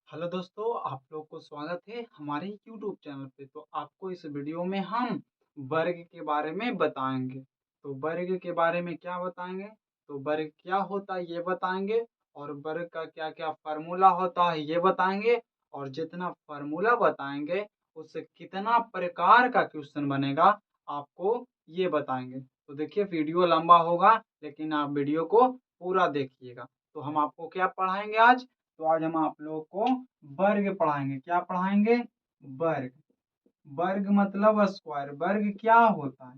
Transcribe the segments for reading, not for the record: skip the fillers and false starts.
Hello दोस्तों, आप लोग को स्वागत है हमारे यूट्यूब चैनल पे। तो आपको इस वीडियो में हम वर्ग के बारे में बताएंगे। तो वर्ग के बारे में क्या बताएंगे? तो वर्ग क्या होता है ये बताएंगे, और वर्ग का क्या क्या फार्मूला होता है ये बताएंगे, और जितना फार्मूला बताएंगे उससे कितना प्रकार का क्वेश्चन बनेगा आपको ये बताएंगे। तो देखिए, वीडियो लंबा होगा लेकिन आप वीडियो को पूरा देखिएगा। तो हम आपको क्या पढ़ाएंगे आज? तो आज हम आप लोगों को वर्ग पढ़ाएंगे। क्या पढ़ाएंगे? वर्ग। वर्ग मतलब स्क्वायर। वर्ग क्या होता है?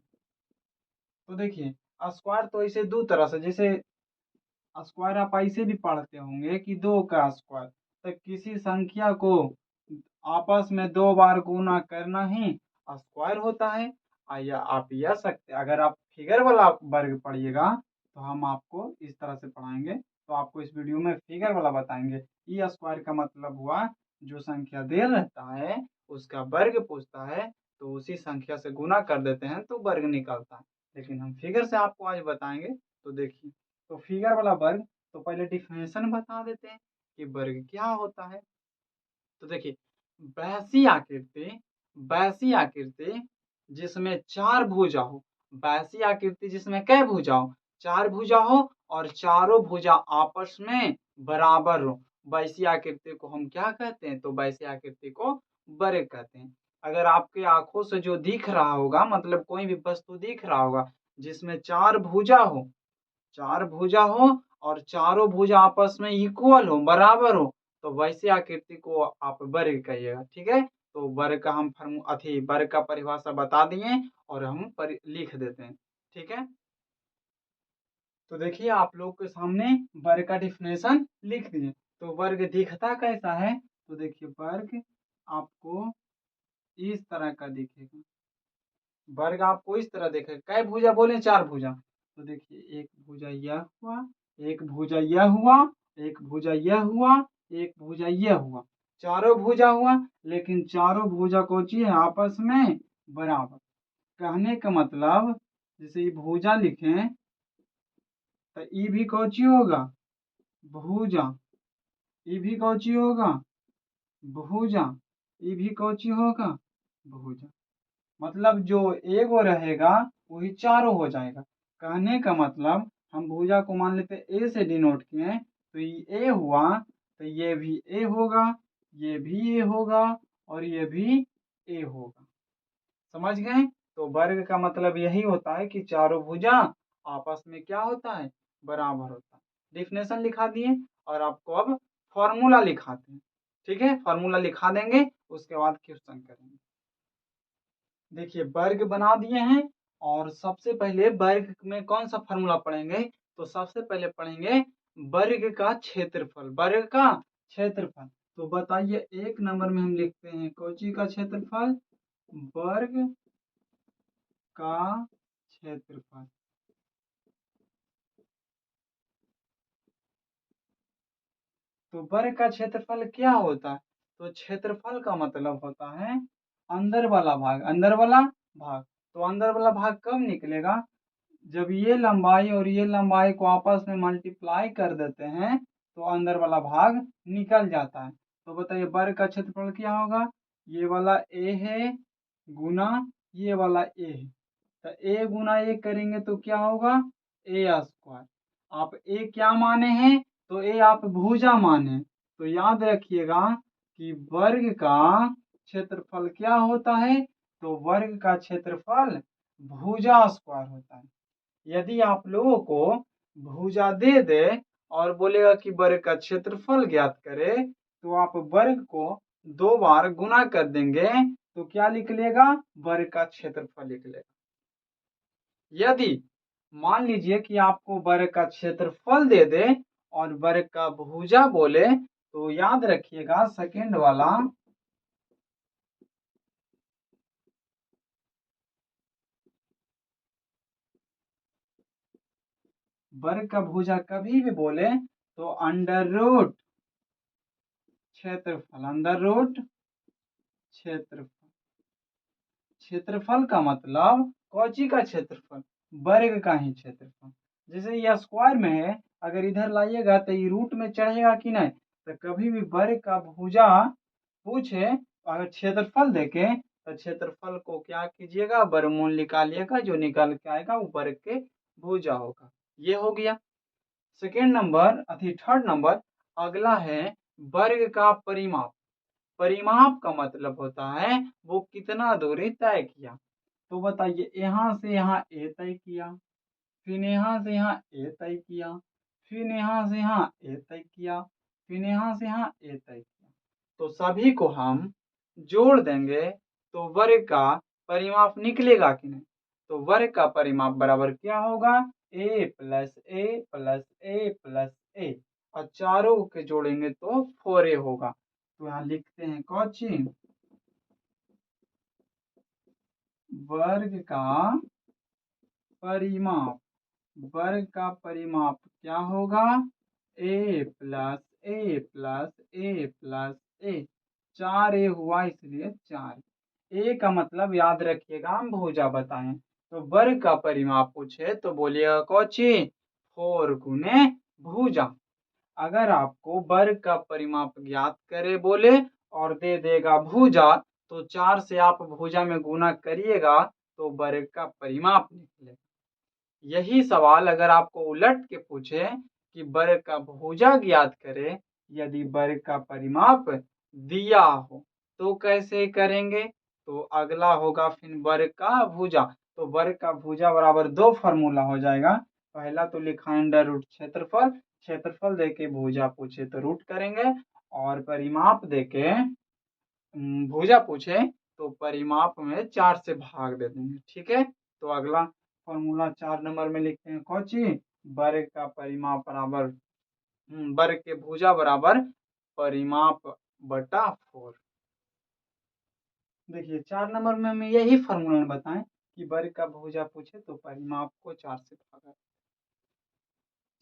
तो देखिए, स्क्वायर तो ऐसे दो तरह से, जैसे स्क्वायर आप ऐसे भी पढ़ते होंगे कि दो का स्क्वायर। तो किसी संख्या को आपस में दो बार गुना करना ही स्क्वायर होता है। या आप यह सकते, अगर आप फिगर वाला वर्ग पढ़िएगा तो हम आपको इस तरह से पढ़ाएंगे। तो आपको इस वीडियो में फिगर वाला बताएंगे। ई स्क्वायर का मतलब हुआ जो संख्या दे रहता है उसका वर्ग पूछता है, तो उसी संख्या से गुना कर देते हैं तो वर्ग निकलता है। लेकिन हम फिगर से आपको आज बताएंगे। तो देखिए, तो फिगर वाला वर्ग, तो पहले डिफिनेशन बता देते हैं कि वर्ग क्या होता है। तो देखिए, वैसी आकृति, वैसी आकृति जिसमें चार भुजा हो। वैसी आकृति जिसमें कै भुजा हो? चार भुजा हो, और चारों भुजा आपस में बराबर हो, वैसी आकृति को हम क्या कहते हैं? तो वैसी आकृति को वर्ग कहते हैं। अगर आपके आंखों से जो दिख रहा होगा, मतलब कोई भी वस्तु दिख रहा होगा जिसमें चार भुजा हो, चार भुजा हो और चारों भुजा आपस में इक्वल हो, बराबर हो, तो वैसे आकृति को आप वर्ग कहिएगा। ठीक है? तो वर्ग का हम वर्ग का परिभाषा बता दिए और हम लिख देते हैं। ठीक है? तो देखिए, आप लोग के सामने वर्ग का डिफिनेशन लिख दिए। तो वर्ग दिखता कैसा है? तो देखिए, वर्ग आपको इस तरह का दिखेगा। वर्ग आपको इस तरह देखेगा। कै भुजा बोले? चार भुजा। तो देखिए, एक भुजा यह हुआ, एक भुजा यह हुआ, एक भुजा यह हुआ, एक भुजा यह हुआ। चारों भुजा हुआ, लेकिन चारों भुजा को चाहिए आपस में बराबर। कहने का मतलब, जैसे ये भुजा लिखें तो ई भी कौची होगा? भुजा। ई भी कौची होगा? भुजा। ई भी कौची होगा? भुजा। मतलब जो एगो रहेगा वही चारों हो जाएगा। कहने का मतलब, हम भुजा को मान लेते ए से डिनोट किए, तो ये ए हुआ, तो ये भी ए होगा, ये भी ए होगा, और ये भी ए होगा। समझ गए? तो वर्ग का मतलब यही होता है कि चारों भुजा आपस में क्या होता है? बराबर होता है। डिफिनेशन लिखा दिए, और आपको अब फॉर्मूला लिखाते हैं। ठीक है? फॉर्मूला लिखा देंगे, उसके बाद क्वेश्चन करेंगे। देखिए, वर्ग बना दिए हैं, और सबसे पहले वर्ग में कौन सा फॉर्मूला पढ़ेंगे? तो सबसे पहले पढ़ेंगे वर्ग का क्षेत्रफल। वर्ग का क्षेत्रफल। तो बताइए, एक नंबर में हम लिखते हैं कोची का क्षेत्रफल? वर्ग का क्षेत्रफल। तो वर्ग का क्षेत्रफल क्या होता है? तो क्षेत्रफल का मतलब होता है अंदर वाला भाग। अंदर वाला भाग। तो अंदर वाला भाग कब निकलेगा? जब ये लंबाई और ये लंबाई को आपस में मल्टीप्लाई कर देते हैं तो अंदर वाला भाग निकल जाता है। तो बताइए, वर्ग का क्षेत्रफल क्या होगा? ये वाला ए है गुना ये वाला ए है। तो ए गुना ए करेंगे तो क्या होगा? ए स्क्वायर। आप ए क्या माने हैं? तो ए आप भुजा माने। तो याद रखिएगा कि वर्ग का क्षेत्रफल क्या होता है? तो वर्ग का क्षेत्रफल भुजा स्क्वायर होता है। यदि आप लोगों को भुजा दे दे और बोलेगा कि वर्ग का क्षेत्रफल ज्ञात करे, तो आप वर्ग को दो बार गुना कर देंगे तो क्या लिख लेगा? वर्ग का क्षेत्रफल लिख लेगा। यदि मान लीजिए कि आपको वर्ग का क्षेत्रफल दे दे और वर्ग का भुजा बोले, तो याद रखिएगा सेकंड वाला वर्ग का भुजा कभी भी बोले तो अंडर रूट क्षेत्रफल। अंडर रूट क्षेत्रफल। क्षेत्रफल का मतलब कौची का क्षेत्रफल? वर्ग का ही क्षेत्रफल। जैसे ये स्क्वायर में है, अगर इधर लाइएगा तो ये रूट में चढ़ेगा कि नहीं? तो कभी भी वर्ग का भुजा पूछे अगर क्षेत्रफल देके तो क्षेत्रफल को क्या कीजिएगा, वर्गमूल निकालिएगा, जो निकल के आएगा वो वर्ग के भुजा होगा। ये हो गया सेकेंड नंबर। थर्ड नंबर अगला है वर्ग का परिमाप। परिमाप का मतलब होता है वो कितना दूरी तय किया। तो बताइए, यहाँ से यहाँ ए तय किया, फिर यहाँ से यहाँ ए तय किया, फिर यहाँ से यहाँ ए तय किया, फिर यहाँ से यहाँ ए तय किया, तो सभी को हम जोड़ देंगे तो वर्ग का परिमाप निकलेगा कि नहीं। तो वर्ग का परिमाप बराबर क्या होगा, ए प्लस ए प्लस ए प्लस ए, और चारों के जोड़ेंगे तो 4a होगा। तो यहाँ लिखते हैं कौची, वर्ग का परिमाप। वर्ग का परिमाप क्या होगा, ए प्लस ए प्लस ए प्लस ए, 4a हुआ इसलिए 4। ए का मतलब याद रखिएगा हम भुजा बताएं। तो वर्ग का परिमाप पूछे तो बोलिएगा कौची, 4 गुने भुजा। अगर आपको वर्ग का परिमाप ज्ञात करे बोले और दे देगा भुजा, तो 4 से आप भुजा में गुना करिएगा तो वर्ग का परिमाप निकलेगा। यही सवाल अगर आपको उलट के पूछे कि वर्ग का भुजा ज्ञात करे यदि वर्ग का परिमाप दिया हो तो कैसे करेंगे। तो अगला होगा फिर वर्ग का भुजा। तो वर्ग का भुजा बराबर 2 फार्मूला हो जाएगा। पहला तो लिखा अंडर रूट क्षेत्रफल, क्षेत्रफल देके भुजा पूछे तो रूट करेंगे, और परिमाप देके भुजा पूछे तो परिमाप में 4 से भाग दे देंगे। ठीक है, तो अगला फॉर्मूला 4 नंबर में लिखते हैं कौची, वर्ग का परिमाप बराबर वर्ग के भुजा बराबर परिमाप बटा 4। देखिए 4 नंबर में हमें यही फॉर्मूला बताएं कि वर्ग का भुजा पूछे तो परिमाप को 4 से भागा।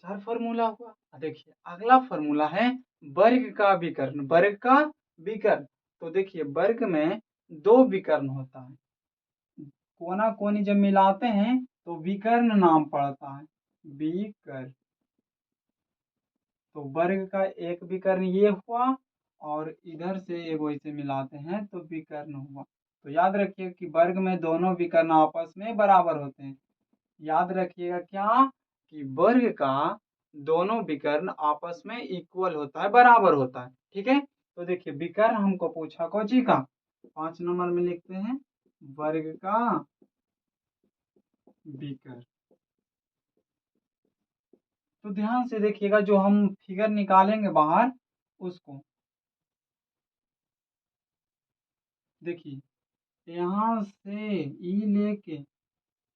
4 फॉर्मूला हुआ। देखिए अगला फॉर्मूला है वर्ग का विकर्ण। वर्ग का विकर्ण, तो देखिए वर्ग में 2 विकर्ण होता है, कोना कोनी जब मिलाते हैं तो विकर्ण नाम पड़ता है, विकर्ण। तो वर्ग का एक विकर्ण ये हुआ और इधर से एगो इसे मिलाते हैं तो विकर्ण हुआ। तो याद रखिए कि वर्ग में दोनों विकर्ण आपस में बराबर होते हैं। याद रखिएगा क्या, कि वर्ग का दोनों विकर्ण आपस में इक्वल होता है, बराबर होता है। ठीक है, तो देखिए विकर्ण हमको पूछा कौची का, 5 नंबर में लिखते हैं वर्ग का विकर्ण। तो ध्यान से देखिएगा, जो हम फिगर निकालेंगे बाहर उसको देखिए, यहाँ से ई लेके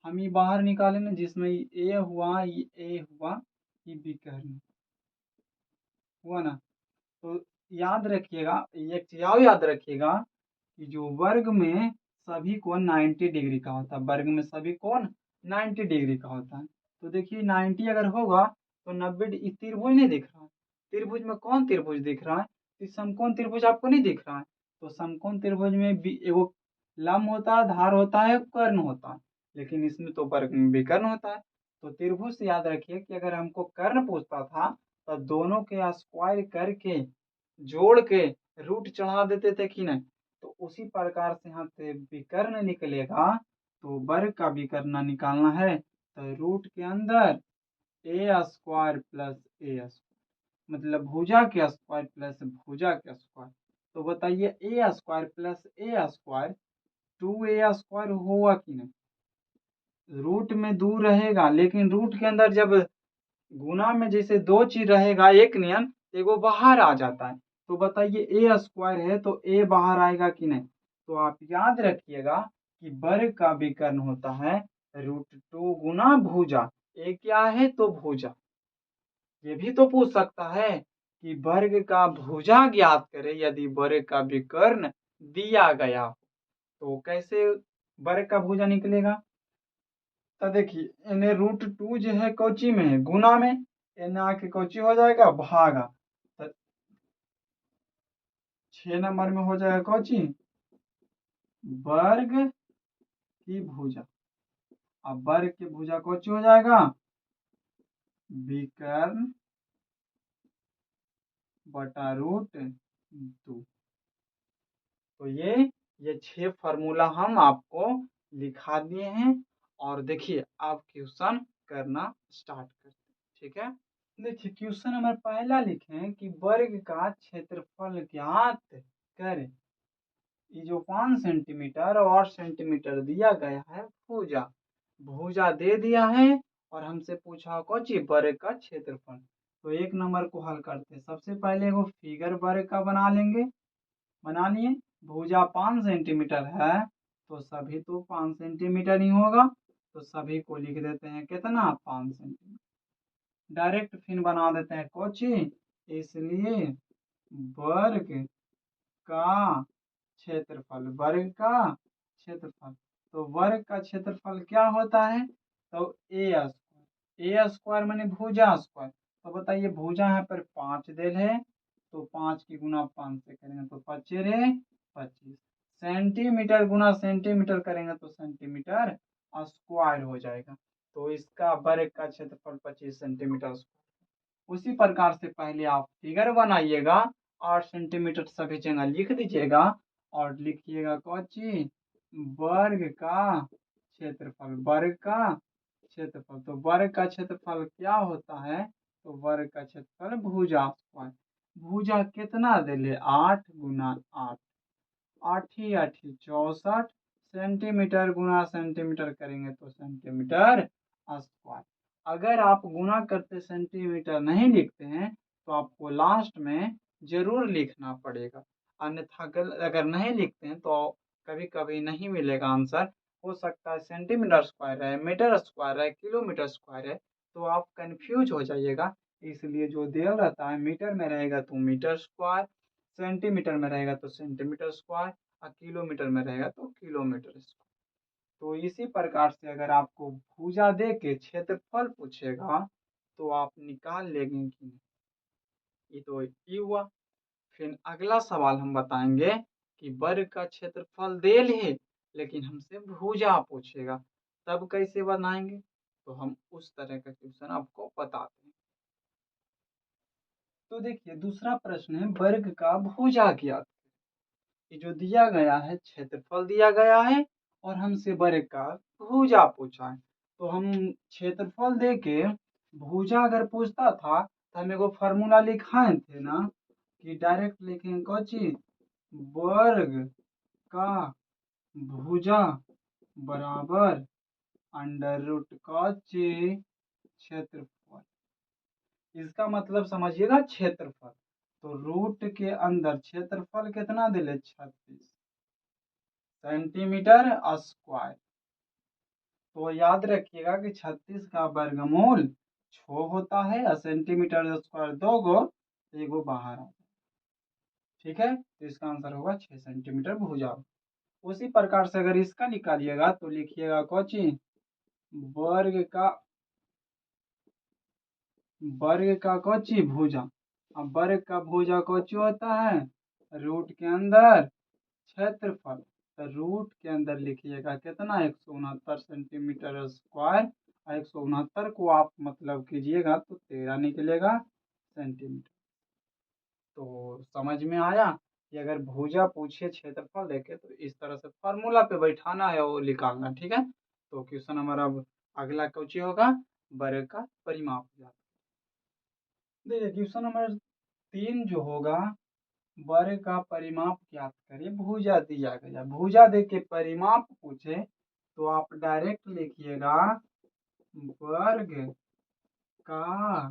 हम ये बाहर निकाले ना, जिसमें ए हुआ, ये ए हुआ, ये विकर्ण हुआ ना। तो याद रखिएगा, एक चीज और याद रखिएगा कि जो वर्ग में सभी कोण 90 डिग्री का होता है, वर्ग में सभी कोण 90 डिग्री का होता है। तो देखिए 90 अगर होगा तो 90 त्रिभुज नहीं दिख रहा है, त्रिभुज में कौन त्रिभुज दिख रहा है, तो समकोण त्रिभुज आपको नहीं दिख रहा है। तो समकोण त्रिभुज में एगो लंब होता है, धार होता है, कर्ण होता है, लेकिन इसमें तो वर्ग में विकर्ण होता है। तो त्रिभुज से याद रखिए कि अगर हमको कर्ण पूछता था तो दोनों के स्क्वायर करके जोड़ के रूट चढ़ा देते थे कि नहीं। तो उसी प्रकार से यहाँ से विकर्ण निकलेगा। तो वर्ग का विकर्ण निकालना है तो रूट के अंदर ए स्क्वायर प्लस ए स्क्वायर, मतलब भुजा के स्क्वायर प्लस भुजा के स्क्वायर। तो बताइए ए स्क्वायर प्लस ए स्क्वायर 2a स्क्वायर होगा कि नहीं। रूट में 2 रहेगा, लेकिन रूट के अंदर जब गुना में जैसे 2 चीज रहेगा एक नियम, एगो बाहर आ जाता है। तो बताइए ए स्क्वायर है तो ए बाहर आएगा कि नहीं। तो आप याद रखिएगा कि वर्ग का विकर्ण होता है √2 गुना भुजा। ए क्या है तो भुजा। ये भी तो पूछ सकता है कि वर्ग का भुजा ज्ञात करे यदि वर्ग का विकर्ण दिया गया, तो कैसे वर्ग का भुजा निकलेगा। तो देखिए इन्हें √2 जो है कौची में है, गुना में, इन्हें आके कौची हो जाएगा, भागा। तो 6 नंबर में हो जाएगा कौची, वर्ग की भुजा। अब वर्ग की भुजा कौची हो जाएगा, विकर्ण बटा रूट 2। तो ये 6 फार्मूला हम आपको लिखा दिए हैं और देखिए आप क्वेश्चन करना स्टार्ट करते हैं, ठीक है। देखिए क्वेश्चन नंबर पहला लिखें कि वर्ग का क्षेत्रफल ज्ञात करें। ये जो 5 सेंटीमीटर और सेंटीमीटर दिया गया है भुजा, भुजा दे दिया है और हमसे पूछा कोची वर्ग का क्षेत्रफल। तो एक नंबर को हल करते हैं। सबसे पहले वो फिगर वर्ग का बना लेंगे, बना लिए। भुजा 5 सेंटीमीटर है तो सभी तो 5 सेंटीमीटर ही होगा, तो सभी को लिख देते हैं कितना 5 सेंटीमीटर। डायरेक्ट फिर बना देते हैं कोची, इसलिए वर्ग का क्षेत्रफल, वर्ग का क्षेत्रफल। तो वर्ग का क्षेत्रफल क्या होता है, तो ए स्क्वायर माने भुजा स्क्वायर। तो बताइए भुजा यहाँ पर 5 देल है, तो 5 की गुना 5 से करेंगे तो 25 रे 25। सेंटीमीटर गुना सेंटीमीटर करेंगे तो सेंटीमीटर स्क्वायर हो जाएगा। तो इसका वर्ग का क्षेत्रफल 25 सेंटीमीटर स्क्वायर। उसी प्रकार से पहले आप फिगर बनाइएगा, 8 सेंटीमीटर सभी जगह लिख दीजिएगा और लिखिएगा कोची वर्ग का क्षेत्रफल, वर्ग का क्षेत्रफल। तो वर्ग का क्षेत्रफल क्या होता है, तो वर्ग का क्षेत्रफल भुजा स्क्वायर। भुजा कितना दिले 8 गुना 8, 8 8 64 सेंटीमीटर गुना सेंटीमीटर करेंगे तो सेंटीमीटर स्क्वायर। अगर आप गुना करते सेंटीमीटर नहीं लिखते हैं तो आपको लास्ट में जरूर लिखना पड़ेगा, अन्यथा अगर नहीं लिखते हैं तो कभी कभी नहीं मिलेगा आंसर। हो सकता है सेंटीमीटर स्क्वायर है, मीटर स्क्वायर है, किलोमीटर स्क्वायर है, तो आप कंफ्यूज हो जाइएगा। इसलिए जो दिया रहता है मीटर में रहेगा तो मीटर स्क्वायर, सेंटीमीटर में रहेगा तो सेंटीमीटर स्क्वायर और किलोमीटर में रहेगा तो किलोमीटर स्क्वायर। तो इसी प्रकार से अगर आपको भुजा दे के क्षेत्रफल पूछेगा तो आप निकाल लेंगे कि नहीं। ये तो ये हुआ। फिर अगला सवाल हम बताएंगे कि वर्ग का क्षेत्रफल देल है लेकिन हमसे भुजा पूछेगा, तब कैसे बनाएंगे। तो हम उस तरह का क्वेश्चन आपको बताते हैं। तो देखिए दूसरा प्रश्न है वर्ग का भुजा ज्ञात। ये जो दिया गया है क्षेत्रफल दिया गया है और हमसे वर्ग का भुजा पूछा है। तो हम क्षेत्रफल दे के भुजा अगर पूछता था तो हम एगो फॉर्मूला लिखाए थे ना कि डायरेक्ट लिखेंगे कोची वर्ग का भुजा बराबर अंडर रूट कोची क्षेत्रफल। इसका मतलब समझिएगा क्षेत्रफल। तो रूट के अंदर क्षेत्रफल कितना दिले 36 सेंटीमीटर स्क्वायर। तो याद रखिएगा कि 36 का वर्गमूल 6 होता है और सेंटीमीटर स्क्वायर 2 गो, एगो बाहर आता है, ठीक है। तो इसका आंसर होगा 6 सेंटीमीटर भुजा। उसी प्रकार से अगर इसका निकालिएगा तो लिखिएगा कोची वर्ग का कोची भुजा। अब वर्ग का भुजा कोची होता है रूट के अंदर क्षेत्रफल। तो रूट के अंदर लिखिएगा कितना 169 सेंटीमीटर स्क्वायर। 169 को आप मतलब कीजिएगा तो 13 निकलेगा सेंटीमीटर। तो समझ में आया कि अगर भुजा पूछे क्षेत्रफल देखे तो इस तरह से फॉर्मूला पे बैठाना है वो निकालना, ठीक है। तो क्वेश्चन हमारा अब अगला क्वेश्चन होगा वर्ग का परिमाप। देखिए क्वेश्चन नंबर 3 जो होगा वर्ग का परिमाप ज्ञात करिए। भुजा दिया गया, भुजा दे के परिमाप पूछे तो आप डायरेक्ट लिखिएगा वर्ग का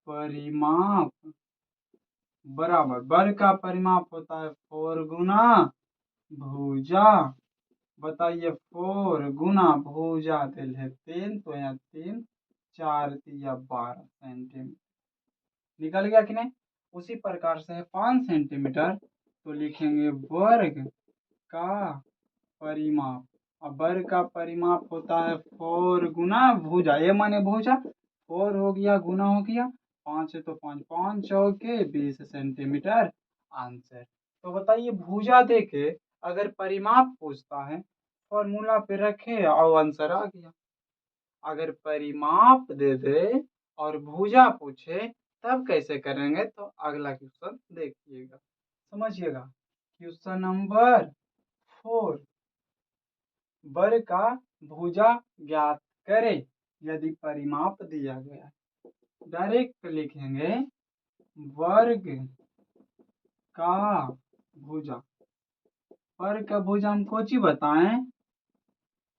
परिमाप बराबर, वर्ग का परिमाप होता है 4 गुना भुजा। बताइए 4 गुना भुजा दिल है 3, तो यहाँ 3 4 या 12 सेंटीमीटर निकल गया कि नहीं। उसी प्रकार से 5 सेंटीमीटर तो लिखेंगे वर्ग का परिमाप। अब वर्ग का परिमाप होता है 4 गुना भुजा, ये माने भुजा 4 हो गया गुना हो गया 5 है तो 5 5 चौके 20 सेंटीमीटर आंसर। तो बताइए भुजा देके अगर परिमाप पूछता है फॉर्मूला पे रखे और आंसर आ गया। अगर परिमाप दे दे और भुजा पूछे तब कैसे करेंगे तो अगला क्वेश्चन देखिएगा, समझिएगा। क्वेश्चन नंबर 4, वर्ग का भुजा ज्ञात करें यदि परिमाप दिया गया है। डायरेक्ट लिखेंगे वर्ग का भुजा। वर्ग का भुजा हम कौन सी बताएं?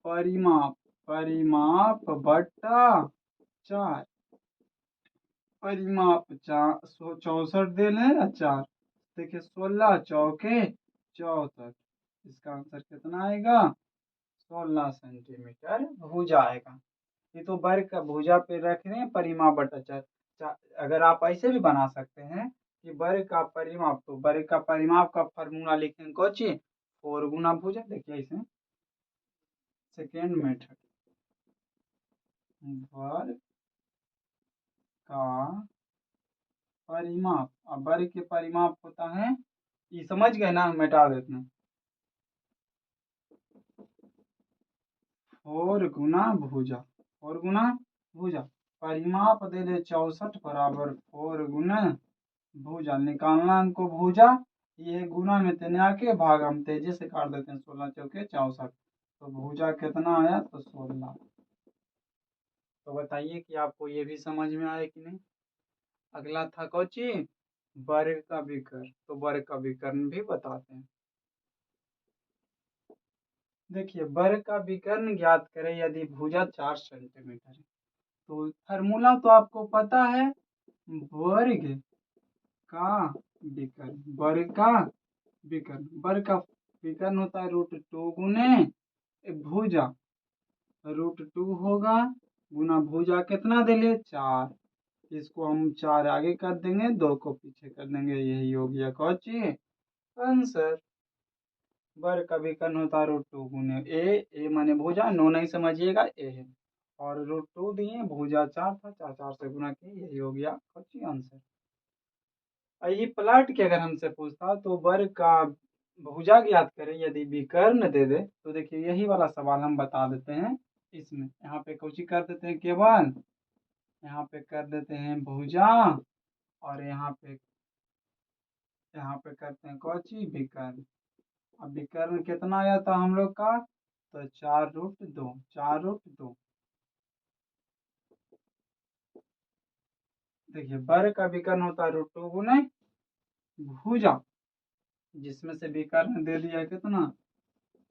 परिमाप, परिमाप बटा 4। परिमाप 64 दे लें या 4। देखिए 16 चौके 64, इसका आंसर कितना आएगा? 16 सेंटीमीटर भुजा आएगा। ये तो वर्ग का भुजा पे रख रहे हैं परिमाप बटा 4। अगर आप ऐसे भी बना सकते हैं कि वर्ग का परिमाप, तो वर्ग का परिमाप का फॉर्मूला लिखेंगे कौची? 4 गुना भुजा। देखिए ऐसे सेकेंड मेथड, वर्ग का परिमाप, अब वर्ग के परिमाप होता है, ये समझ गए ना? मिटा देते हैं, 4 गुना भुजा, 4 गुना भुजा। परिमाप दे दे 64 बराबर 4 गुना भुजा। निकालना हमको भुजा, ये गुना में तेने आके भाग हम तेजी से काट देते हैं, 16 चौके 64। तो भुजा कितना आया? तो 16। तो बताइए कि आपको ये भी समझ में आया कि नहीं? अगला था कौची? वर्ग का विकर्ण। तो वर्ग का विकर्ण भी बताते हैं। देखिए वर्ग का विकर्ण ज्ञात करें यदि भुजा 4 सेंटीमीटर है। तो फॉर्मूला तो आपको पता है, वर्ग का विकर्ण। वर्ग का विकर्ण, वर्ग का विकर्ण होता है √2 गुने भुजा। √2 होगा गुना भुजा कितना दे ले? 4। इसको हम 4 आगे कर देंगे, 2 को पीछे कर देंगे, यही हो गया कौची? आंसर। वर्ग का विकर्ण होता है √2 गुने ए माने भुजा, नो नहीं समझिएगा, ए है, और √2 दिए, भुजा 4 था, 4 4 से गुना किए, यही हो गया कौची? आंसर। यही पलट के अगर हमसे पूछता तो वर्ग का भुजा ज्ञात करें यदि विकर्ण दे दे, तो देखिए यही वाला सवाल हम बता देते हैं। इसमें यहाँ पे कौची कर देते हैं, केवल यहाँ पे कर देते हैं भुजा, और यहाँ पे करते हैं कौची? विकर्ण। अब विकर्ण कितना आया था हम लोग का? तो 4√2, 4√2। देखिए वर्ग का विकर्ण होता है √2 गुने भुजा, जिसमें से विकर्ण दे दिया कितना?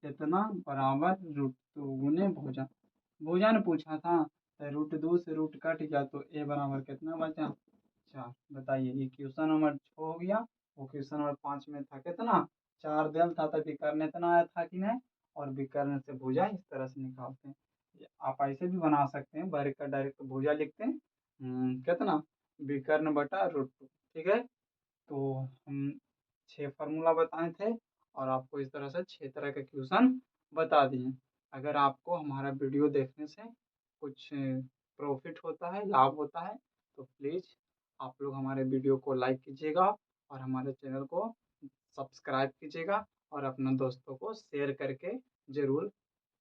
कितना बराबर √2 गुने भुजा। भुजा ने पूछा था, तो √2 से रूट कट गया, तो ए बराबर कितना बचा? 4। बताइए, ये क्वेश्चन नंबर 6 हो गया। वो क्वेश्चन नंबर 5 में था कितना? 4 दिया था, तो विकर्ण इतना आया था कि नहीं? और विकर्ण से भुजा इस तरह से निकालते हैं। आप ऐसे भी बना सकते हैं, वर्ग का डायरेक्ट भुजा लिखते हैं, कितना? विकर्ण बटा √2। ठीक है, तो हम 6 फार्मूला बताए थे, और आपको इस तरह से 6 तरह के क्वेश्चन बता दिए। अगर आपको हमारा वीडियो देखने से कुछ प्रॉफिट होता है, लाभ होता है, तो प्लीज़ आप लोग हमारे वीडियो को लाइक कीजिएगा, और हमारे चैनल को सब्सक्राइब कीजिएगा, और अपने दोस्तों को शेयर करके ज़रूर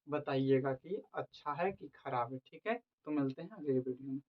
बताइएगा कि अच्छा है कि खराब है। ठीक है, तो मिलते हैं अगले वीडियो में।